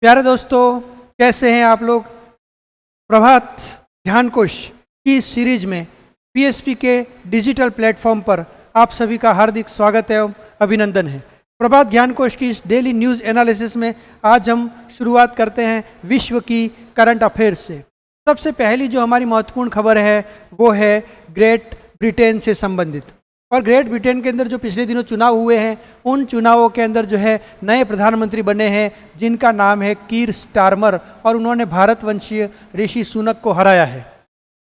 प्यारे दोस्तों, कैसे हैं आप लोग। प्रभात ध्यान कोश की इस सीरीज में पीएसपी के डिजिटल प्लेटफॉर्म पर आप सभी का हार्दिक स्वागत एवं अभिनंदन है। प्रभात ध्यान कोश की इस डेली न्यूज़ एनालिसिस में आज हम शुरुआत करते हैं विश्व की करंट अफेयर्स से। सबसे पहली जो हमारी महत्वपूर्ण खबर है वो है ग्रेट ब्रिटेन से संबंधित। और ग्रेट ब्रिटेन के अंदर जो पिछले दिनों चुनाव हुए हैं, उन चुनावों के अंदर जो है नए प्रधानमंत्री बने हैं जिनका नाम है कीर स्टारमर, और उन्होंने भारतवंशीय ऋषि सुनक को हराया है।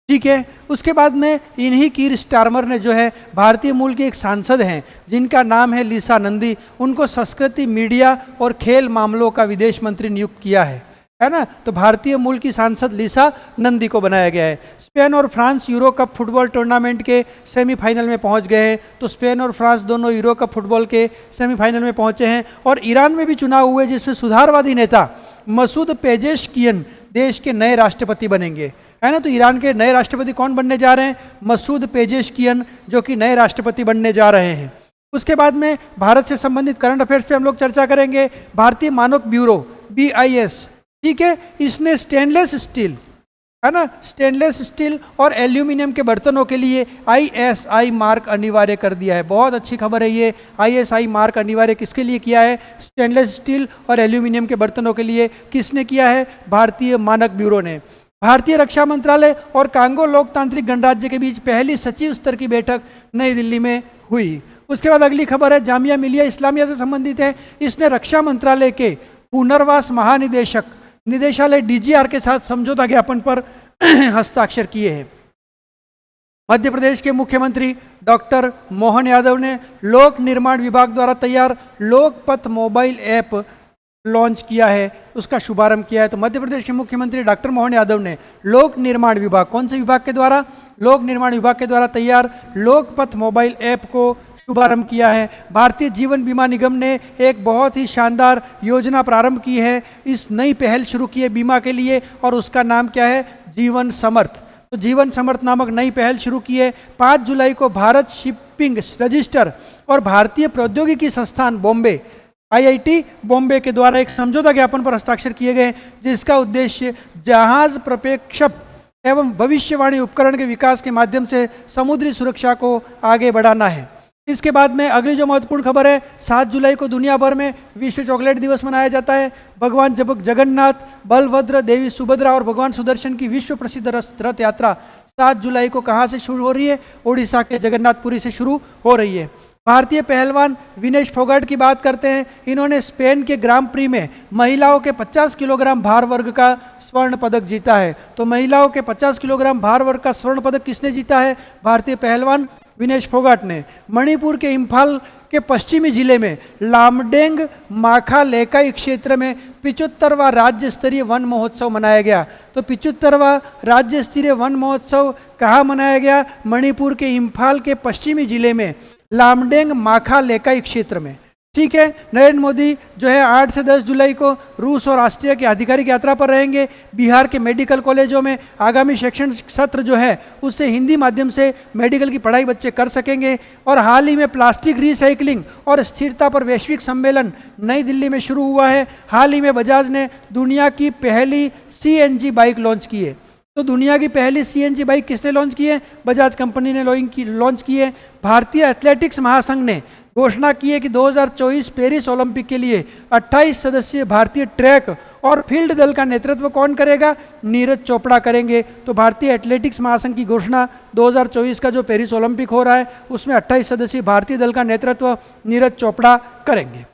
ठीक है, उसके बाद में इन्हीं कीर स्टारमर ने जो है भारतीय मूल के एक सांसद हैं जिनका नाम है लीसा नंदी, उनको संस्कृति, मीडिया और खेल मामलों का विदेश मंत्री नियुक्त किया है ना। तो भारतीय मूल की सांसद लीसा नंदी को बनाया गया है। स्पेन और France euro cup football tournament के सेमीफाइनल में पहुंच गए हैं। तो स्पेन और फ्रांस दोनों यूरो कप फुटबॉल के सेमीफाइनल में पहुंचे हैं। और ईरान में भी चुनाव हुए जिसमें सुधारवादी नेता मसूद पेजेशकियन देश के नए राष्ट्रपति बनेंगे, है ना। तो ईरान के नए राष्ट्रपति कौन बनने जा रहे हैं? मसूद पेजेशकियन, जो कि नए राष्ट्रपति बनने जा रहे हैं। उसके बाद में भारत से संबंधित करंट अफेयर्स पे हम लोग चर्चा करेंगे। भारतीय मानक ब्यूरो BIS, ठीक है, इसने स्टेनलेस स्टील, है ना, स्टेनलेस स्टील और एल्यूमिनियम के बर्तनों के लिए ISI मार्क अनिवार्य कर दिया है। बहुत अच्छी खबर है ये। ISI मार्क अनिवार्य किसके लिए किया है? स्टेनलेस स्टील और एल्यूमिनियम के बर्तनों के लिए। किसने किया है? भारतीय मानक ब्यूरो ने। भारतीय रक्षा मंत्रालय और कांगो लोकतांत्रिक गणराज्य के बीच पहली सचिव स्तर की बैठक नई दिल्ली में हुई। उसके बाद अगली खबर है जामिया मिलिया इस्लामिया से संबंधित है। इसने रक्षा मंत्रालय के पुनर्वास निदेशालय DGR के साथ समझौता ज्ञापन पर हस्ताक्षर किए हैं। मध्य प्रदेश के मुख्यमंत्री डॉक्टर मोहन यादव ने लोक निर्माण विभाग द्वारा तैयार लोकपथ मोबाइल ऐप लॉन्च किया है, उसका शुभारंभ किया है। तो मध्य प्रदेश के मुख्यमंत्री डॉक्टर मोहन यादव ने लोक निर्माण विभाग, कौन से विभाग के द्वारा? लोक निर्माण विभाग के द्वारा तैयार लोकपथ मोबाइल ऐप को शुभारंभ किया है। भारतीय जीवन बीमा निगम ने एक बहुत ही शानदार योजना प्रारंभ की है। इस नई पहल शुरू की है बीमा के लिए, और उसका नाम क्या है? जीवन समर्थ। तो जीवन समर्थ नामक नई पहल शुरू की है। 5 जुलाई को भारत शिपिंग रजिस्टर और भारतीय प्रौद्योगिकी संस्थान बॉम्बे IIT बॉम्बे के द्वारा एक समझौता ज्ञापन पर हस्ताक्षर किए गए, जिसका उद्देश्य जहाज प्रक्षेपण एवं भविष्यवाणी उपकरण के विकास के माध्यम से समुद्री सुरक्षा को आगे बढ़ाना है। इसके बाद में अगली जो महत्वपूर्ण खबर है, 7 जुलाई को दुनिया भर में विश्व चॉकलेट दिवस मनाया जाता है। भगवान जगन्नाथ, बलभद्र, देवी सुभद्रा और भगवान सुदर्शन की विश्व प्रसिद्ध रथ यात्रा 7 जुलाई को कहाँ से शुरू हो रही है? उड़ीसा के जगन्नाथपुरी से शुरू हो रही है। भारतीय पहलवान विनेश फोगाट की बात करते हैं। इन्होंने स्पेन के ग्रां प्री में महिलाओं के 50 किलोग्राम भार वर्ग का स्वर्ण पदक जीता है। तो महिलाओं के 50 किलोग्राम भार वर्ग का स्वर्ण पदक किसने जीता है? भारतीय पहलवान विनेश फोगाट ने। मणिपुर के इम्फाल के पश्चिमी जिले में लामडेंग माखा लेकाई क्षेत्र में 75वां राज्य स्तरीय वन महोत्सव मनाया गया। तो 75वां राज्य स्तरीय वन महोत्सव कहाँ मनाया गया? मणिपुर के इम्फाल के पश्चिमी जिले में लामडेंग माखा लेकाई क्षेत्र में। ठीक है, नरेंद्र मोदी जो है 8 से 10 जुलाई को रूस और ऑस्ट्रिया की आधिकारिक यात्रा पर रहेंगे। बिहार के मेडिकल कॉलेजों में आगामी शैक्षणिक सत्र जो है उससे हिंदी माध्यम से मेडिकल की पढ़ाई बच्चे कर सकेंगे। और हाल ही में प्लास्टिक रिसाइकलिंग और स्थिरता पर वैश्विक सम्मेलन नई दिल्ली में शुरू हुआ है। हाल ही में बजाज ने दुनिया की पहली CNG बाइक लॉन्च की है। तो दुनिया की पहली CNG बाइक किसने लॉन्च की है? बजाज कंपनी ने लॉन्च की है। भारतीय एथलेटिक्स महासंघ ने घोषणा की है कि 2024 पेरिस ओलंपिक के लिए 28 सदस्यीय भारतीय ट्रैक और फील्ड दल का नेतृत्व कौन करेगा? नीरज चोपड़ा करेंगे। तो भारतीय एथलेटिक्स महासंघ की घोषणा 2024 का जो पेरिस ओलंपिक हो रहा है उसमें 28 सदस्यीय भारतीय दल का नेतृत्व नीरज चोपड़ा करेंगे।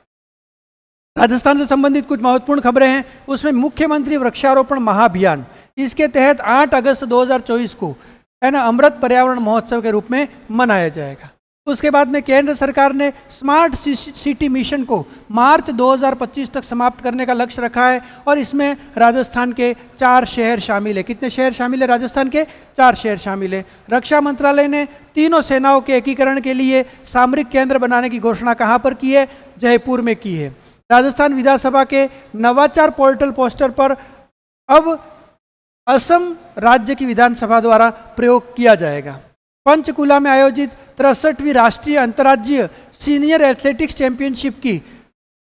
राजस्थान से संबंधित कुछ महत्वपूर्ण खबरें हैं। उसमें मुख्यमंत्री वृक्षारोपण महाअभियान, इसके तहत 8 अगस्त 2024 को, है ना, अमृत पर्यावरण महोत्सव के रूप में मनाया जाएगा। उसके बाद में केंद्र सरकार ने स्मार्ट सिटी मिशन को मार्च 2025 तक समाप्त करने का लक्ष्य रखा है, और इसमें राजस्थान के 4 शहर शामिल है। कितने शहर शामिल है? राजस्थान के 4 शहर शामिल है। रक्षा मंत्रालय ने तीनों सेनाओं के एकीकरण के लिए सामरिक केंद्र बनाने की घोषणा कहाँ पर की है? जयपुर में की है। राजस्थान विधानसभा के नवाचार पोर्टल पोस्टर पर अब असम राज्य की विधानसभा द्वारा प्रयोग किया जाएगा। पंचकुला में आयोजित 63वीं राष्ट्रीय अंतर्राज्यीय सीनियर एथलेटिक्स चैंपियनशिप की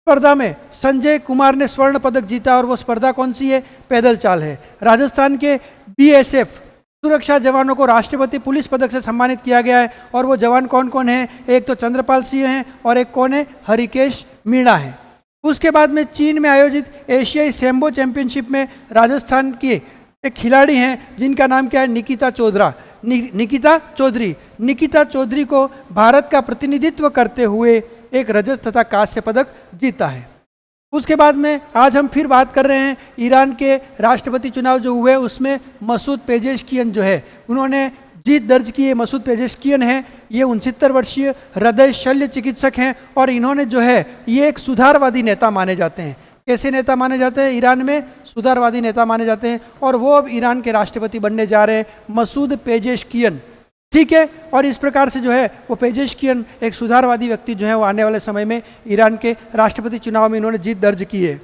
स्पर्धा में संजय कुमार ने स्वर्ण पदक जीता और वो स्पर्धा कौन सी है? पैदल चाल है। राजस्थान के बीएसएफ सुरक्षा जवानों को राष्ट्रपति पुलिस पदक से सम्मानित किया गया है और वो जवान कौन कौन हैं? एक तो चंद्रपाल सिंह हैं और एक कौन है? हरिकेश मीणा है। उसके बाद में चीन में आयोजित एशियाई सैम्बो चैंपियनशिप में राजस्थान के एक खिलाड़ी हैं जिनका नाम क्या है? निकिता चौधरी को भारत का प्रतिनिधित्व करते हुए एक रजत तथा कांस्य पदक जीता है। उसके बाद में आज हम फिर बात कर रहे हैं ईरान के राष्ट्रपति चुनाव जो हुए उसमें मसूद पेजेश्कियन जो है उन्होंने जीत दर्ज की है। मसूद पेजेश्कियन है, ये 69 वर्षीय हृदय शल्य चिकित्सक हैं और इन्होंने जो है ये एक सुधारवादी नेता माने जाते हैं। कैसे नेता माने जाते हैं? ईरान में सुधारवादी नेता माने जाते हैं और वो अब ईरान के राष्ट्रपति बनने जा रहे हैं, मसूद पेजेश्कियन। ठीक है, और इस प्रकार से जो है वो पेजेश्कियन एक सुधारवादी व्यक्ति जो है वो आने वाले समय में ईरान के राष्ट्रपति चुनाव में इन्होंने जीत दर्ज की है।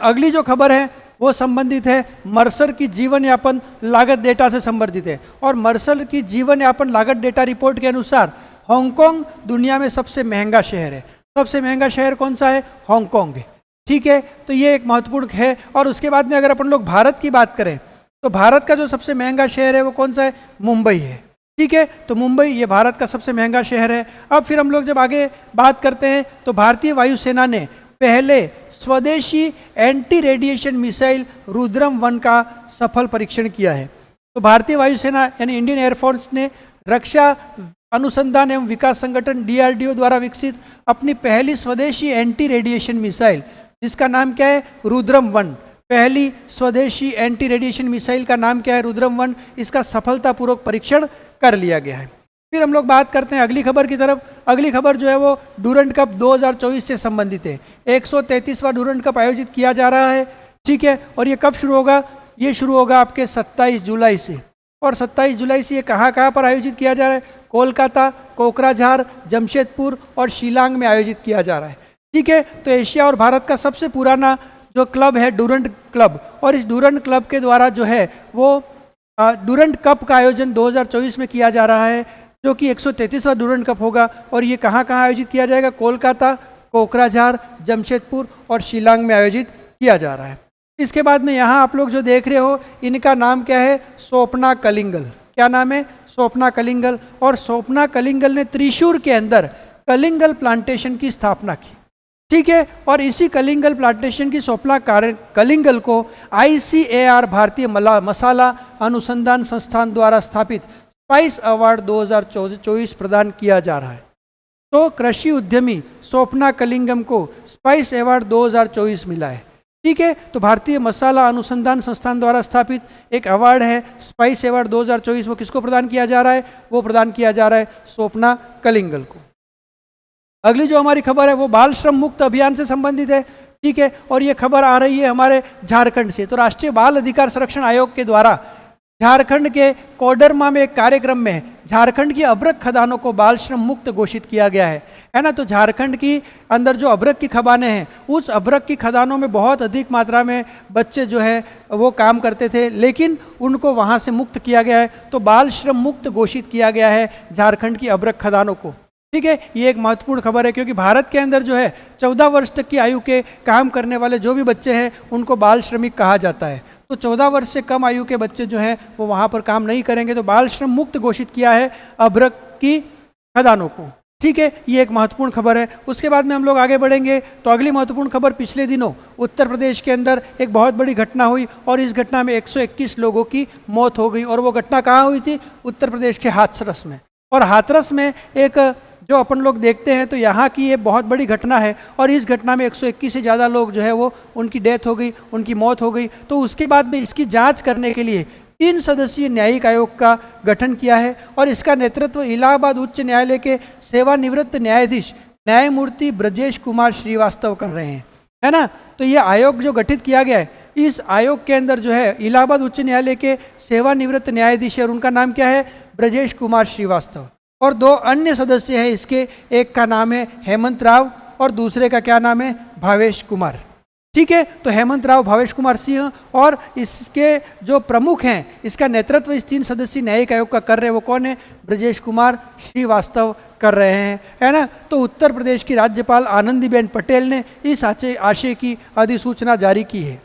अगली जो खबर है वो संबंधित है मर्सर की जीवन यापन लागत डेटा से संबंधित है और मर्सर की जीवन यापन लागत डेटा रिपोर्ट के अनुसार हांगकांग दुनिया में सबसे महंगा शहर है। सबसे महंगा शहर कौन सा है? हांगकांग है। ठीक है, तो ये एक महत्वपूर्ण है। और उसके बाद में अगर अपन लोग भारत की बात करें तो भारत का जो सबसे महंगा शहर है वो कौन सा है? मुंबई है। ठीक है, तो मुंबई ये भारत का सबसे महंगा शहर है। अब फिर हम लोग जब आगे बात करते हैं तो भारतीय वायुसेना ने पहले स्वदेशी एंटी रेडिएशन मिसाइल रुद्रम-1 का सफल परीक्षण किया है। तो भारतीय वायुसेना यानी इंडियन एयरफोर्स ने रक्षा अनुसंधान एवं विकास संगठन DRDO द्वारा विकसित अपनी पहली स्वदेशी एंटी रेडिएशन मिसाइल जिसका नाम क्या है? रुद्रम-1। पहली स्वदेशी एंटी रेडिएशन मिसाइल का नाम क्या है? रुद्रम-1। इसका सफलतापूर्वक परीक्षण कर लिया गया है। फिर हम लोग बात करते हैं अगली खबर की तरफ। अगली खबर जो है वो डूरंड कप 2024 से संबंधित है। 133वां डूरंड कप आयोजित किया जा रहा है। ठीक है, और ये कब शुरू होगा? ये शुरू होगा आपके 27 जुलाई से। और 27 जुलाई से ये कहाँ कहाँ पर आयोजित किया जा रहा है? कोलकाता, कोकराझार, जमशेदपुर और शिलांग में आयोजित किया जा रहा है। ठीक है, तो एशिया और भारत का सबसे पुराना जो क्लब है डूरंड क्लब, और इस डूरंड क्लब के द्वारा जो है वो डूरंड कप का आयोजन 2024 में किया जा रहा है जो कि 133वां डूरंड कप होगा। और ये कहाँ कहाँ आयोजित किया जाएगा? कोलकाता, कोकराझार, जमशेदपुर और शिलांग में आयोजित किया जा रहा है। इसके बाद में यहाँ आप लोग जो देख रहे हो इनका नाम क्या है? स्वप्ना कलिंगल। क्या नाम है? स्वप्ना कलिंगल। और स्वप्ना कलिंगल ने त्रिशूर के अंदर कलिंगल प्लांटेशन की स्थापना की। ठीक है, और इसी कलिंगल प्लांटेशन की स्वप्ना कलिंगल को ICAR भारतीय मसाला अनुसंधान संस्थान द्वारा स्थापित स्पाइस अवार्ड 2024 प्रदान किया जा रहा है। तो कृषि उद्यमी स्वप्ना कलिंगम को स्पाइस अवार्ड 2024 मिला है। ठीक है, तो भारतीय मसाला अनुसंधान संस्थान द्वारा स्थापित एक अवार्ड है स्पाइस अवार्ड 2024। वो किसको प्रदान किया जा रहा है? वो प्रदान किया जा रहा है स्वप्ना कलिंगल को। अगली जो हमारी खबर है वो बाल श्रम मुक्त अभियान से संबंधित है। ठीक है, और ये खबर आ रही है हमारे झारखंड से। तो राष्ट्रीय बाल अधिकार संरक्षण आयोग के द्वारा झारखंड के कोडरमा में एक कार्यक्रम में झारखंड की अभ्रक खदानों को बाल श्रम मुक्त घोषित किया गया है ना। तो झारखंड की अंदर जो अभ्रक की खदानें हैं उस अभ्रक की खदानों में बहुत अधिक मात्रा में बच्चे जो है वो काम करते थे, लेकिन उनको वहाँ से मुक्त किया गया है। तो बाल श्रम मुक्त घोषित किया गया है झारखंड की अभ्रक खदानों को। ठीक है, ये एक महत्वपूर्ण खबर है क्योंकि भारत के अंदर जो है 14 वर्ष तक की आयु के काम करने वाले जो भी बच्चे हैं उनको बाल श्रमिक कहा जाता है। तो 14 वर्ष से कम आयु के बच्चे जो हैं वो वहाँ पर काम नहीं करेंगे। तो बाल श्रम मुक्त घोषित किया है अभ्रक की खदानों को। ठीक है, ये एक महत्वपूर्ण खबर है। उसके बाद में हम लोग आगे बढ़ेंगे तो अगली महत्वपूर्ण खबर, पिछले दिनों उत्तर प्रदेश के अंदर एक बहुत बड़ी घटना हुई और इस घटना में 121 लोगों की मौत हो गई। और वो घटना कहाँ हुई थी? उत्तर प्रदेश के हाथरस में। और हाथरस में एक जो अपन लोग देखते हैं तो यहाँ की ये बहुत बड़ी घटना है और इस घटना में 121 से ज़्यादा लोग जो है वो उनकी डेथ हो गई, उनकी मौत हो गई। तो उसके बाद में इसकी जांच करने के लिए 3 सदस्यीय न्यायिक आयोग का गठन किया है और इसका नेतृत्व इलाहाबाद उच्च न्यायालय के सेवानिवृत्त न्यायाधीश न्यायमूर्ति ब्रजेश कुमार श्रीवास्तव कर रहे हैं, है ना। तो ये आयोग जो गठित किया गया है, इस आयोग के अंदर जो है इलाहाबाद उच्च न्यायालय के सेवानिवृत्त न्यायाधीश है और उनका नाम क्या है? ब्रजेश कुमार श्रीवास्तव। और 2 अन्य सदस्य हैं इसके, एक का नाम है हेमंत राव और दूसरे का क्या नाम है? भावेश कुमार। ठीक है। तो हेमंत राव, भावेश कुमार सिंह और इसके जो प्रमुख हैं, इसका नेतृत्व इस 3 सदस्यीय न्यायिक आयोग का कर रहे हैं वो कौन है? ब्रजेश कुमार श्रीवास्तव कर रहे हैं, है ना। तो उत्तर प्रदेश की राज्यपाल आनंदीबेन पटेल ने इस आशय की अधिसूचना जारी की है।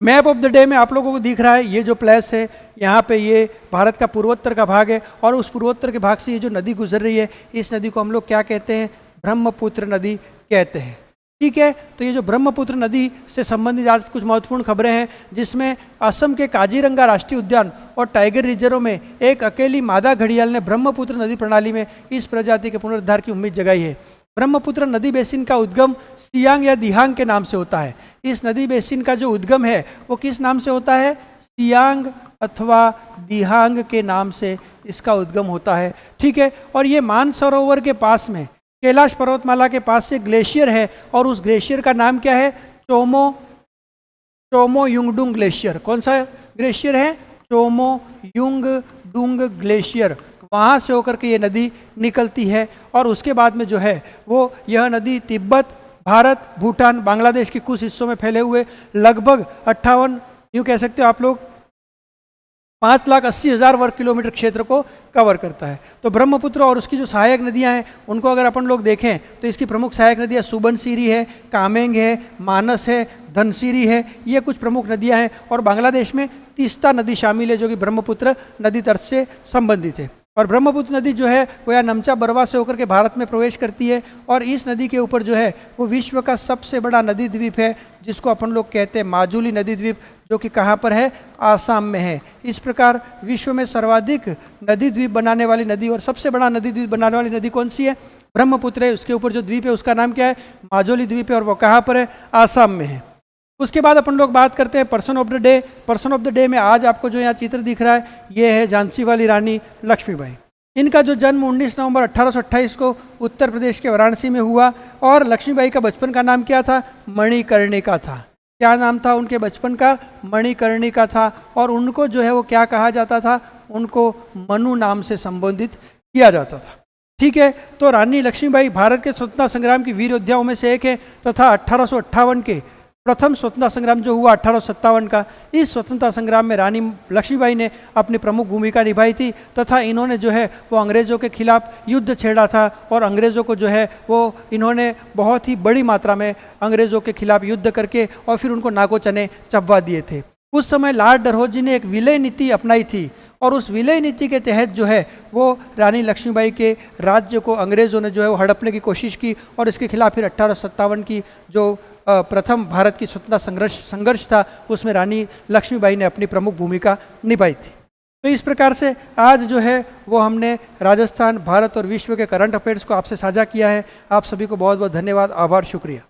मैप ऑफ द डे में आप लोगों को दिख रहा है ये जो प्लेस है, यहाँ पे ये भारत का पूर्वोत्तर का भाग है और उस पूर्वोत्तर के भाग से ये जो नदी गुजर रही है, इस नदी को हम लोग क्या कहते हैं? ब्रह्मपुत्र नदी कहते हैं, ठीक है। तो ये जो ब्रह्मपुत्र नदी से संबंधित आज कुछ महत्वपूर्ण खबरें हैं, जिसमें असम के काजीरंगा राष्ट्रीय उद्यान और टाइगर रिजर्व में एक अकेली मादा घड़ियाल ने ब्रह्मपुत्र नदी प्रणाली में इस प्रजाति के पुनरुद्धार की उम्मीद जगाई है। ब्रह्मपुत्र नदी बेसिन का उद्गम सियांग या दिहांग के नाम से होता है। इस नदी बेसिन का जो उद्गम है वो किस नाम से होता है? सियांग अथवा दिहांग के नाम से इसका उद्गम होता है, ठीक है। और ये मानसरोवर के पास में कैलाश पर्वतमाला के पास से ग्लेशियर है और उस ग्लेशियर का नाम क्या है? चोमो युंगडुंग ग्लेशियर। कौन सा ग्लेशियर है? चोमो युंगडुंग ग्लेशियर। वहाँ से होकर के ये नदी निकलती है और उसके बाद में जो है वो यह नदी तिब्बत, भारत, भूटान, बांग्लादेश के कुछ हिस्सों में फैले हुए लगभग 58 यूँ कह सकते हो आप लोग 5,80,000 वर्ग किलोमीटर क्षेत्र को कवर करता है। तो ब्रह्मपुत्र और उसकी जो सहायक नदियां हैं उनको अगर अपन लोग देखें तो इसकी प्रमुख सहायक नदियां सुबनसिरी है, कामेंग है, मानस है, धनसिरी है, ये कुछ प्रमुख नदियां हैं। और बांग्लादेश में तीस्ता नदी शामिल है जो कि ब्रह्मपुत्र नदी तट से संबंधित है। और ब्रह्मपुत्र नदी जो है वो या नमचा बरवा से होकर के भारत में प्रवेश करती है और इस नदी के ऊपर जो है वो विश्व का सबसे बड़ा नदी द्वीप है जिसको अपन लोग कहते हैं माजुली नदी द्वीप, जो कि कहाँ पर है? आसाम में है। इस प्रकार विश्व में सर्वाधिक नदी द्वीप बनाने वाली नदी और सबसे बड़ा नदी द्वीप बनाने वाली नदी कौन सी है? ब्रह्मपुत्र है। उसके ऊपर जो द्वीप है उसका नाम क्या है? माजुली द्वीप है और वो कहाँ पर है? आसाम में है। उसके बाद अपन लोग बात करते हैं person of the day. Person of the day में आज आपको जो यहाँ चित्र दिख रहा है ये है झांसी वाली रानी लक्ष्मीबाई। इनका जो जन्म 19 नवंबर 1828 को उत्तर प्रदेश के वाराणसी में हुआ और लक्ष्मीबाई का बचपन का नाम क्या था? मणिकर्णिका था। क्या नाम था उनके बचपन का? मणिकर्णिका था। और उनको जो है वो क्या कहा जाता था? उनको मनु नाम से संबोधित किया जाता था, ठीक है। तो रानी लक्ष्मीबाई भारत के स्वतंत्रता संग्राम की वीर योद्धाओं में से एक है तथा 1858 के प्रथम स्वतंत्रता संग्राम जो हुआ 1857 का, इस स्वतंत्रता संग्राम में रानी लक्ष्मीबाई ने अपनी प्रमुख भूमिका निभाई थी तथा इन्होंने जो है वो अंग्रेज़ों के खिलाफ युद्ध छेड़ा था और अंग्रेज़ों को जो है वो इन्होंने बहुत ही बड़ी मात्रा में अंग्रेज़ों के खिलाफ युद्ध करके और फिर उनको नाको चने चबवा दिए थे। उस समय लॉर्ड डलहौजी ने एक विलय नीति अपनाई थी और उस विलय नीति के तहत जो है वो रानी लक्ष्मीबाई के राज्य को अंग्रेज़ों ने जो है वो हड़पने की कोशिश की और इसके खिलाफ फिर 1857 की जो प्रथम भारत की स्वतंत्रता संघर्ष था उसमें रानी लक्ष्मीबाई ने अपनी प्रमुख भूमिका निभाई थी। तो इस प्रकार से आज जो है वो हमने राजस्थान, भारत और विश्व के करंट अफेयर्स को आपसे साझा किया है। आप सभी को बहुत बहुत धन्यवाद, आभार, शुक्रिया।